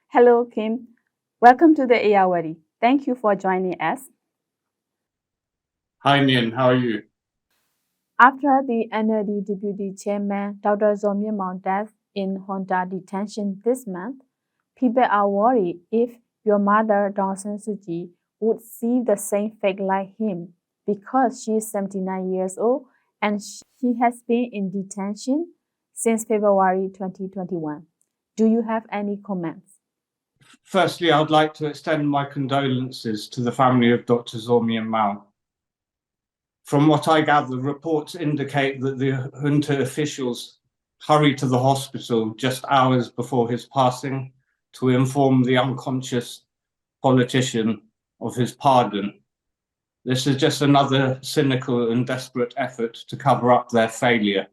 Hello, Kim. Welcome to the Irrawaddy. Thank you for joining us. Hi, Nian. How are you? After the NLD Deputy Chairman Dr. Myanmar's death in Honda detention this month, people are worried if your mother, Aung San Suu Kyi, would see the same fate like him because she is 79 years old and she has been in detention since February 2021. Do you have any comments? Firstly, I'd like to extend my condolences to the family of Dr. Myanmar. From what I gather, reports indicate that the junta officials hurried to the hospital just hours before his passing to inform the unconscious politician of his pardon. This is just another cynical and desperate effort to cover up their failure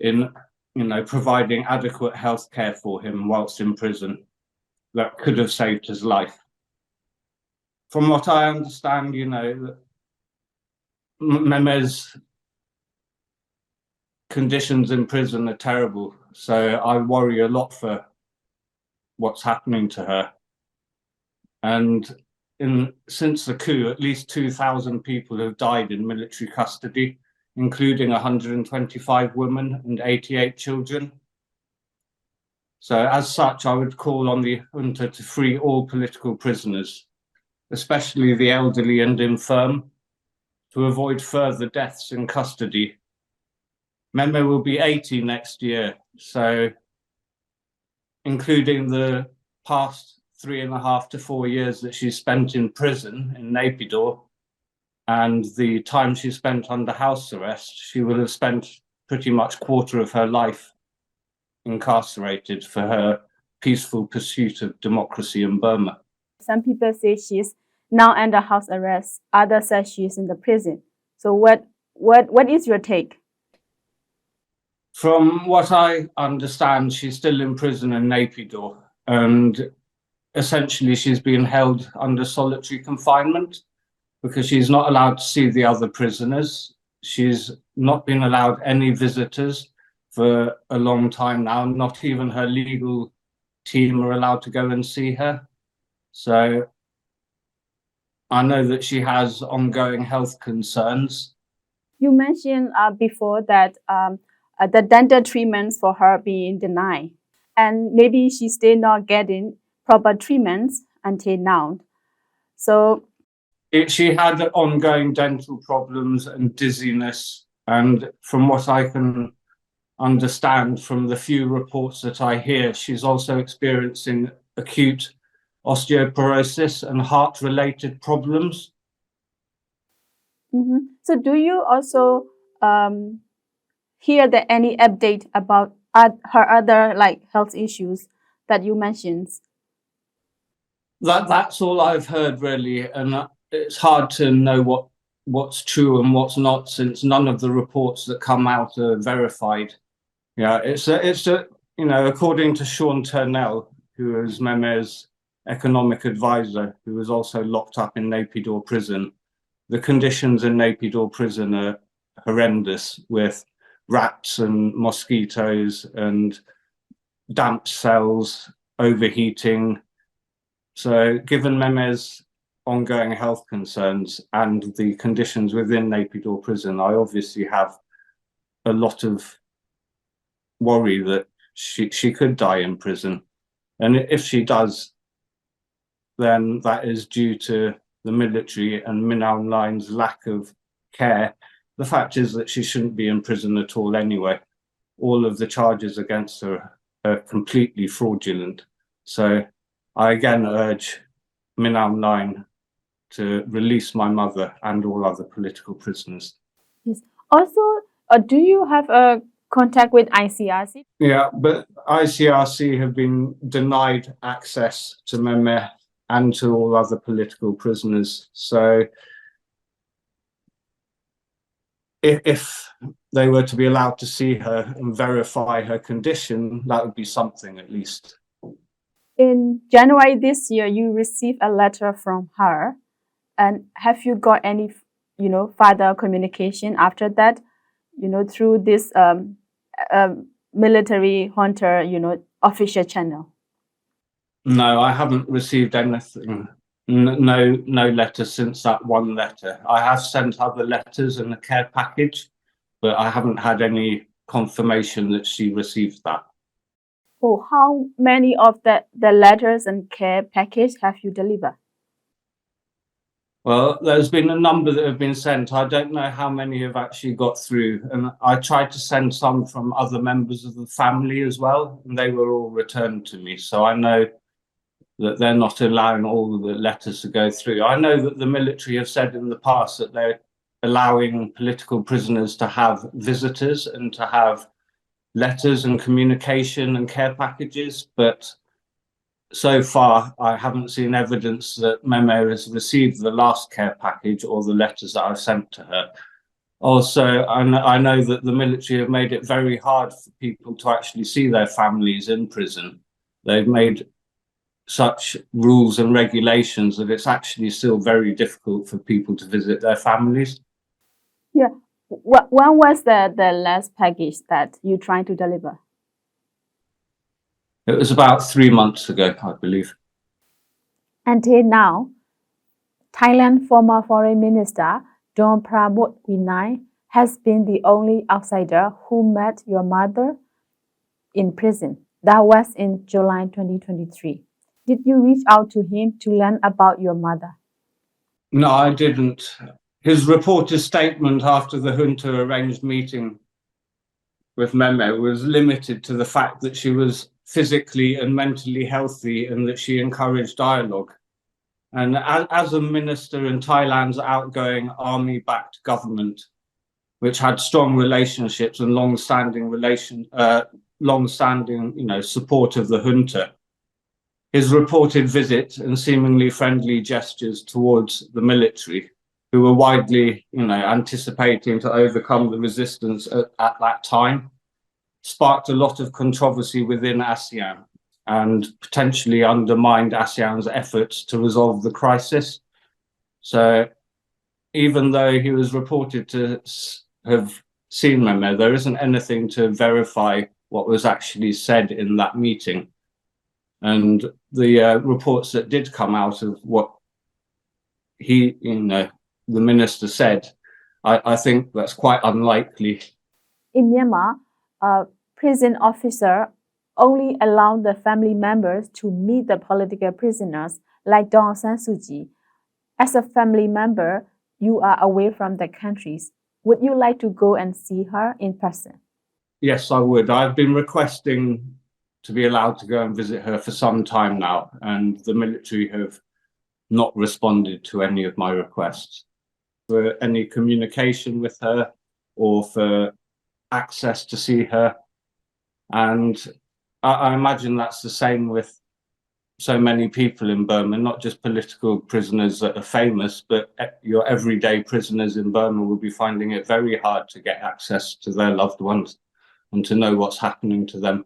in, providing adequate health care for him whilst in prison that could have saved his life. From what I understand, Mehmet's conditions in prison are terrible. So I worry a lot for what's happening to her. And since the coup, at least 2,000 people have died in military custody, including 125 women and 88 children. So as such, I would call on the junta to free all political prisoners, especially the elderly and infirm, to avoid further deaths in custody. Mehmet will be 80 next year, so including the past 3.5 to 4 years that she spent in prison in Naypyidaw and the time she spent under house arrest, she will have spent pretty much quarter of her life incarcerated for her peaceful pursuit of democracy in Burma. Some people say she's now under house arrest. Others say she's in the prison. So what is your take? From what I understand, she's still in prison in Naypyidaw, and essentially she's been held under solitary confinement because she's not allowed to see the other prisoners. She's not been allowed any visitors for a long time now. Not even her legal team are allowed to go and see her. So I know that she has ongoing health concerns. You mentioned before that the dental treatments for her being denied, and maybe she's still not getting proper treatments until now. So she had ongoing dental problems and dizziness, and from what I can understand from the few reports that I hear, she's also experiencing acute osteoporosis and heart-related problems. So do you also hear that any update about her other health issues that you mentioned? That's all I've heard really, and it's hard to know what's true and what's not, since none of the reports that come out are verified. Yeah, it's according to Sean Turnell, who is Mehmet's economic advisor, who was also locked up in Naypyidaw prison. The conditions in Naypyidaw prison are horrendous, with rats and mosquitoes and damp cells, overheating. So given Mehmet's ongoing health concerns and the conditions within Naypyidaw prison, I obviously have a lot of worry that she could die in prison. And if she does, then that is due to the military and Min Aung Hlaing's lack of care. The fact is that she shouldn't be in prison at all anyway. All of the charges against her are completely fraudulent. So I again urge Min Aung Hlaing to release my mother and all other political prisoners. Yes. Also, do you have a contact with ICRC? Yeah, but ICRC have been denied access to Mehmet and to all other political prisoners. So if they were to be allowed to see her and verify her condition, that would be something at least. In January this year, you received a letter from her. And have you got any, further communication after that, through this military junta, official channel? No, I haven't received anything. No letter since that one letter. I have sent other letters and a care package, but I haven't had any confirmation that she received that. Oh, how many of the letters and care package have you delivered? Well, there's been a number that have been sent. I don't know how many have actually got through. And I tried to send some from other members of the family as well, and they were all returned to me. So I know that they're not allowing all of the letters to go through. I know that the military have said in the past that they're allowing political prisoners to have visitors and to have letters and communication and care packages, but so far I haven't seen evidence that Memo has received the last care package or the letters that I've sent to her. Also, I know that the military have made it very hard for people to actually see their families in prison. They've made such rules and regulations that it's actually still very difficult for people to visit their families. Yeah. When was the last package that you tried to deliver? It was about 3 months ago, I believe. Until now, Thailand former Foreign Minister Don Pramudwinai has been the only outsider who met your mother in prison. That was in July 2023. Did you reach out to him to learn about your mother? No, I didn't. His reported statement after the junta arranged meeting with Memo was limited to the fact that she was physically and mentally healthy and that she encouraged dialogue. And as a minister in Thailand's outgoing army-backed government, which had strong relationships and long-standing support of the junta, his reported visit and seemingly friendly gestures towards the military, who were widely, anticipating to overcome the resistance at that time, sparked a lot of controversy within ASEAN and potentially undermined ASEAN's efforts to resolve the crisis. So even though he was reported to have seen Memo, there isn't anything to verify what was actually said in that meeting. And the reports that did come out of what he, the minister said, I think that's quite unlikely. In Myanmar, a prison officer only allowed the family members to meet the political prisoners like Aung San Suu Kyi. As a family member, you are away from the countries. Would you like to go and see her in person? Yes, I would. I've been requesting to be allowed to go and visit her for some time now, and the military have not responded to any of my requests for any communication with her or for access to see her. And I imagine that's the same with so many people in Burma, not just political prisoners that are famous, but your everyday prisoners in Burma will be finding it very hard to get access to their loved ones and to know what's happening to them.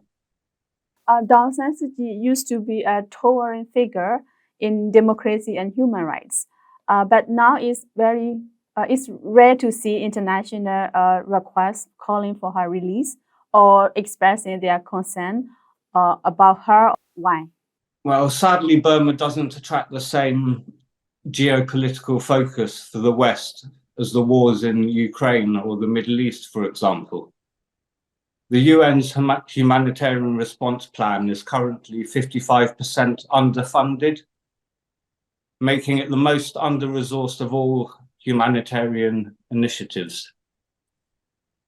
Aung San Suu Kyi used to be a towering figure in democracy and human rights, but now it's rare to see international requests calling for her release or expressing their concern about her. Why? Well, sadly, Burma doesn't attract the same geopolitical focus for the West as the wars in Ukraine or the Middle East, for example. The UN's humanitarian response plan is currently 55% underfunded, making it the most under-resourced of all humanitarian initiatives.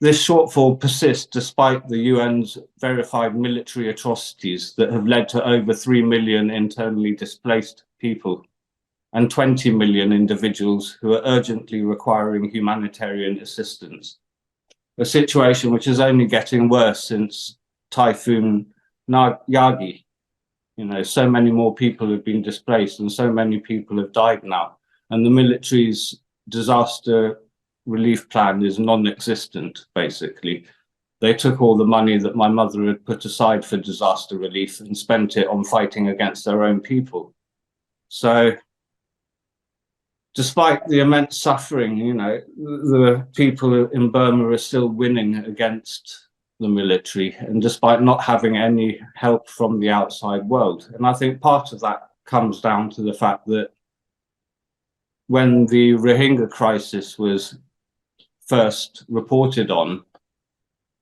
This shortfall persists despite the UN's verified military atrocities that have led to over 3 million internally displaced people and 20 million individuals who are urgently requiring humanitarian assistance. A situation which is only getting worse since Typhoon Yagi. So many more people have been displaced and so many people have died now. And the military's disaster relief plan is non-existent, basically. They took all the money that my mother had put aside for disaster relief and spent it on fighting against their own people. So despite the immense suffering, the people in Burma are still winning against the military, and despite not having any help from the outside world. And I think part of that comes down to the fact that when the Rohingya crisis was first reported on,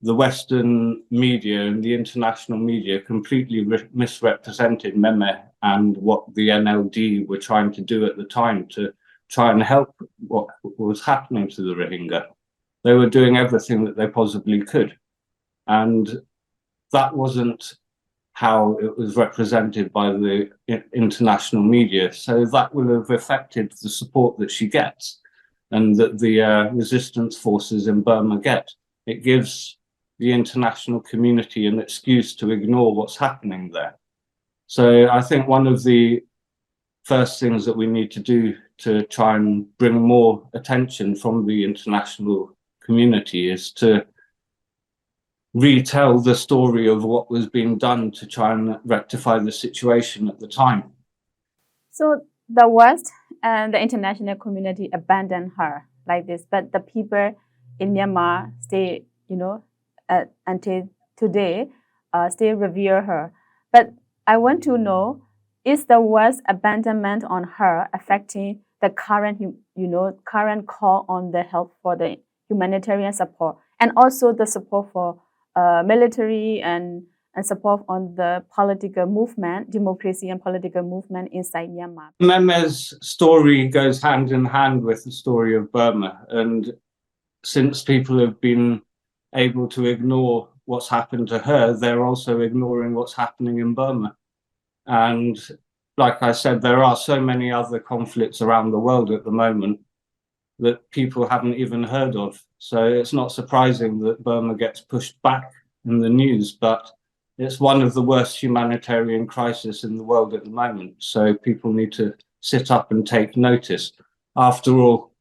the Western media and the international media completely misrepresented Myanmar and what the NLD were trying to do at the time to try and help what was happening to the Rohingya. They were doing everything that they possibly could. And that wasn't how it was represented by the international media. So that will have affected the support that she gets and that the resistance forces in Burma get. It gives the international community an excuse to ignore what's happening there. So I think one of the first things that we need to do to try and bring more attention from the international community is to retell the story of what was being done to try and rectify the situation at the time. So the West and the international community abandoned her like this, but the people in Myanmar stay, until today, still revere her. But I want to know, is the West's abandonment on her affecting the current, current call on the help for the humanitarian support and also the support for military and support on the political movement, democracy and political movement inside Myanmar? Myanmar's story goes hand in hand with the story of Burma. And since people have been able to ignore what's happened to her, they're also ignoring what's happening in Burma. And like I said, there are so many other conflicts around the world at the moment that people haven't even heard of. So it's not surprising that Burma gets pushed back in the news, but it's one of the worst humanitarian crises in the world at the moment. So people need to sit up and take notice. After all,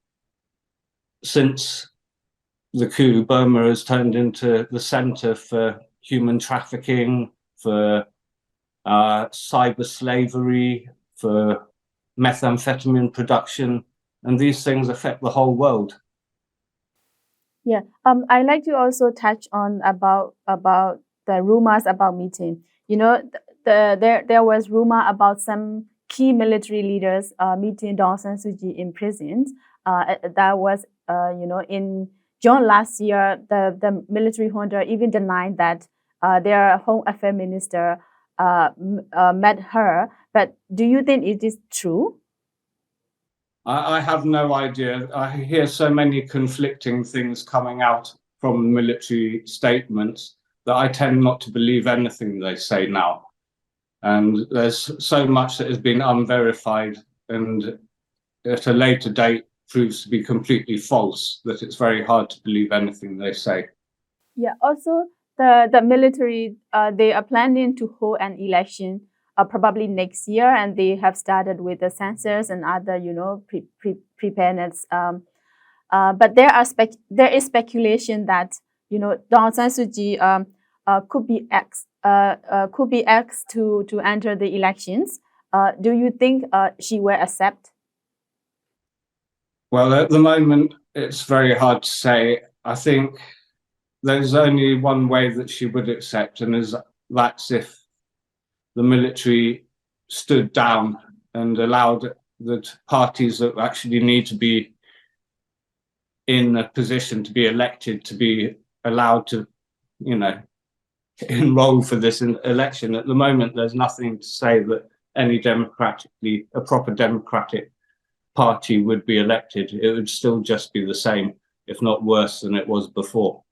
since the coup, Burma has turned into the center for human trafficking, for cyber slavery, for methamphetamine production, and these things affect the whole world. Yeah, I like to also touch on about the rumors about meeting. There was rumor about some key military leaders meeting Aung San Suu Kyi in prison. That was in June last year. The military junta even denied that their Home Affairs Minister met her. But do you think it is true? I have no idea. I hear so many conflicting things coming out from military statements that I tend not to believe anything they say now. And there's so much that has been unverified and at a later date proves to be completely false that it's very hard to believe anything they say. Yeah, also the military, they are planning to hold an election probably next year, and they have started with the census and other, preparedness. But there is speculation that Aung San Suu Kyi could be asked to enter the elections. Do you think she will accept? Well, at the moment, it's very hard to say. I think there's only one way that she would accept, and that's if the military stood down and allowed the parties that actually need to be in a position to be elected to be allowed to, enroll for this election. At the moment, there's nothing to say that a proper democratic party would be elected. It would still just be the same, if not worse than it was before.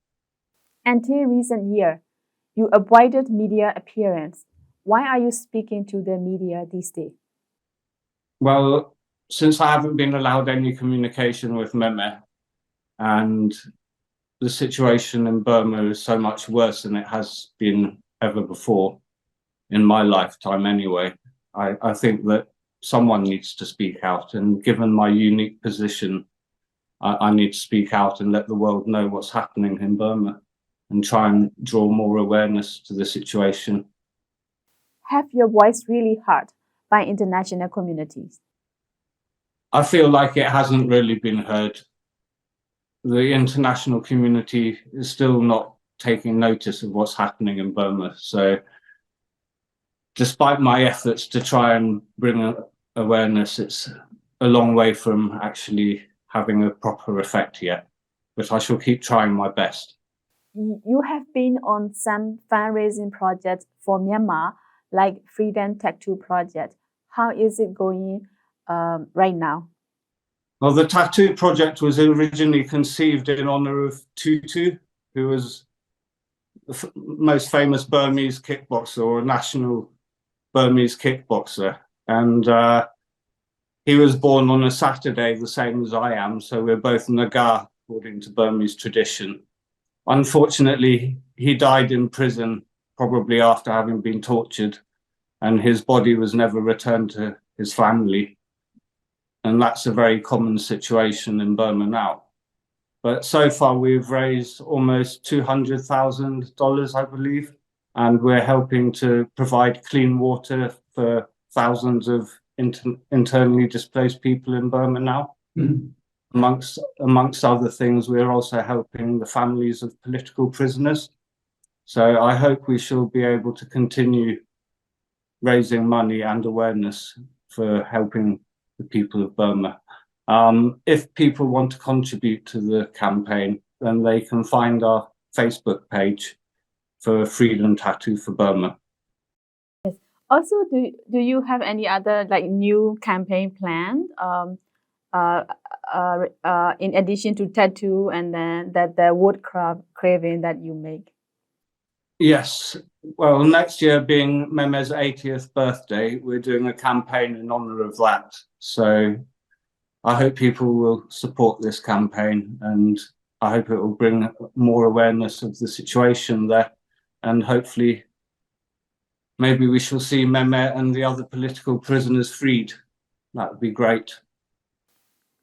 Until recent year, you avoided media appearance. Why are you speaking to the media these days? Well, since I haven't been allowed any communication with Myanmar, and the situation in Burma is so much worse than it has been ever before, in my lifetime anyway, I think that someone needs to speak out. And given my unique position, I need to speak out and let the world know what's happening in Burma and try and draw more awareness to the situation. Have your voice really heard by international communities? I feel like it hasn't really been heard. The international community is still not taking notice of what's happening in Burma. So despite my efforts to try and bring awareness, it's a long way from actually having a proper effect yet, but I shall keep trying my best. You have been on some fundraising projects for Myanmar, like Freedom Tattoo Project. How is it going right now? Well, the tattoo project was originally conceived in honor of Tutu, who was the most famous Burmese kickboxer, or a national Burmese kickboxer. And he was born on a Saturday, the same as I am. So we're both Naga, according to Burmese tradition. Unfortunately, he died in prison, probably after having been tortured, and his body was never returned to his family. And that's a very common situation in Burma now. But so far, we've raised almost $200,000, I believe, and we're helping to provide clean water for thousands of internally displaced people in Burma now. Mm-hmm. Amongst other things, we're also helping the families of political prisoners. So I hope we shall be able to continue raising money and awareness for helping the people of Burma. If people want to contribute to the campaign, then they can find our Facebook page for Freedom Tattoo for Burma. Yes. Also, do you have any other new campaign planned? In addition to tattoo and then the wood carving that you make? Yes. Well, next year being Meme's 80th birthday, we're doing a campaign in honor of that. So I hope people will support this campaign, and I hope it will bring more awareness of the situation there, and hopefully maybe we shall see Meme and the other political prisoners freed. That would be great.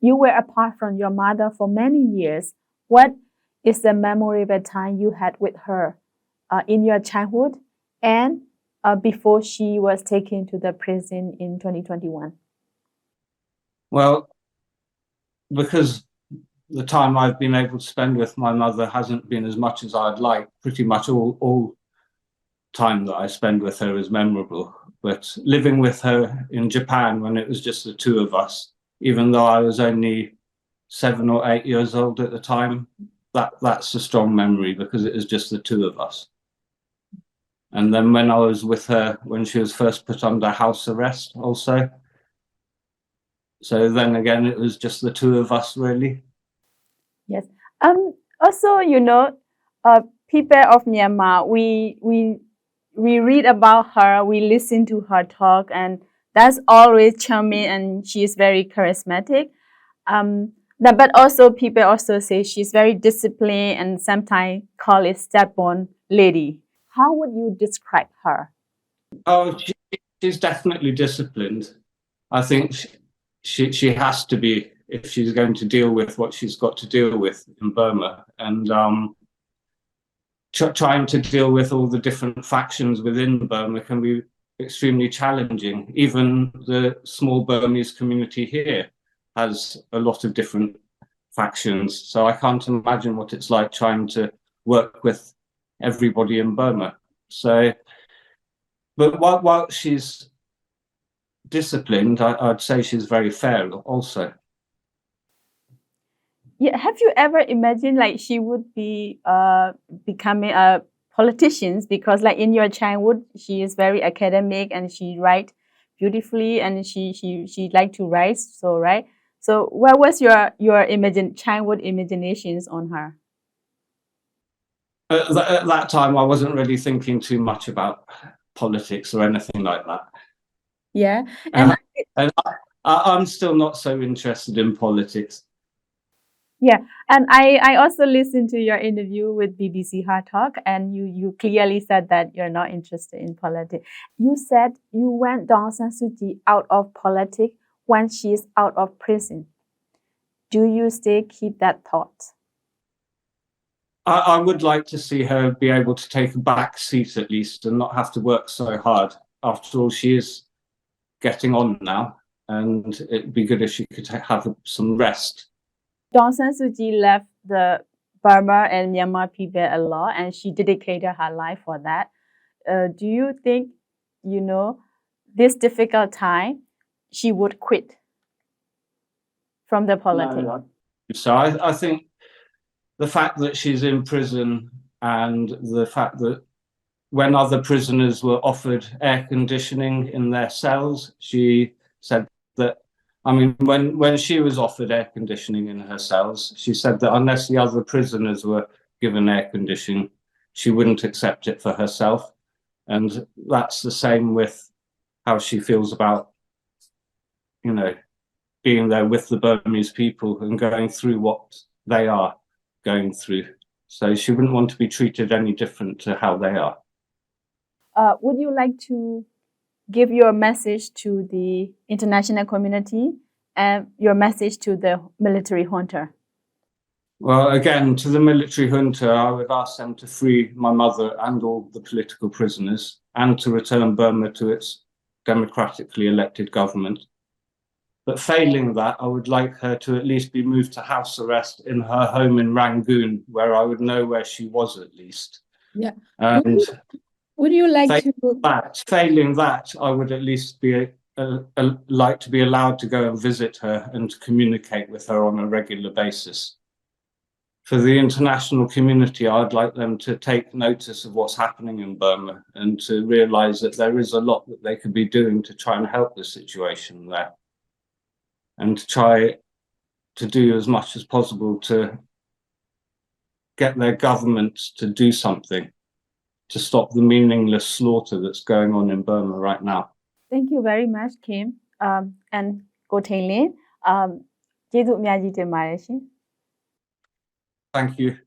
You were apart from your mother for many years. What is the memorable time you had with her in your childhood and before she was taken to the prison in 2021? Well, because the time I've been able to spend with my mother hasn't been as much as I'd like, pretty much all time that I spend with her is memorable. But living with her in Japan when it was just the two of us, even though I was only 7 or 8 years old at the time, that's a strong memory because it was just the two of us. And then when I was with her, when she was first put under house arrest also. So then again, it was just the two of us, really. Yes. Also, people of Myanmar, we read about her, we listen to her talk, and that's always charming, and she is very charismatic. But also people also say she's very disciplined and sometimes call it stubborn lady. How would you describe her? Oh, she's definitely disciplined. I think she has to be if she's going to deal with what she's got to deal with in Burma, and trying to deal with all the different factions within Burma can be extremely challenging. Even the small Burmese community here has a lot of different factions, so I can't imagine what it's like trying to work with everybody in Burma. So, but while she's disciplined, I'd say she's very fair also. Yeah, have you ever imagined she would be becoming a politician? Because in your childhood, she is very academic and she write beautifully and she like to write. So right. So what was your childhood imaginations on her? At that time, I wasn't really thinking too much about politics or anything like that. Yeah, and I'm still not so interested in politics. Yeah, and I also listened to your interview with BBC Hard Talk, and you clearly said that you're not interested in politics. You said you want Aung San Suu Kyi out of politics when she's out of prison. Do you still keep that thought? I would like to see her be able to take a back seat at least and not have to work so hard. After all, she is getting on now, and it'd be good if she could have some rest. Aung San Suu Kyi left the Burma and Myanmar people a lot, and she dedicated her life for that. Do you think, this difficult time, she would quit from the politics? No, so I think the fact that she's in prison and the fact that when other prisoners were offered air conditioning in their cells, she said that, I mean, when she was offered air conditioning in her cells, she said that unless the other prisoners were given air conditioning, she wouldn't accept it for herself. And that's the same with how she feels about, being there with the Burmese people and going through what they are going through. So she wouldn't want to be treated any different to how they are. Would you like to give your message to the international community and your message to the military junta? Well, again, to the military junta, I would ask them to free my mother and all the political prisoners and to return Burma to its democratically elected government. But failing that, I would like her to at least be moved to house arrest in her home in Rangoon, where I would know where she was at least. Yeah. And would you like failing that, I would at least be like to be allowed to go and visit her and to communicate with her on a regular basis. For the international community, I'd like them to take notice of what's happening in Burma and to realize that there is a lot that they could be doing to try and help the situation there, and to try to do as much as possible to get their governments to do something to stop the meaningless slaughter that's going on in Burma right now. Thank you very much, Kim. And Ko Thein Lin. Thank you.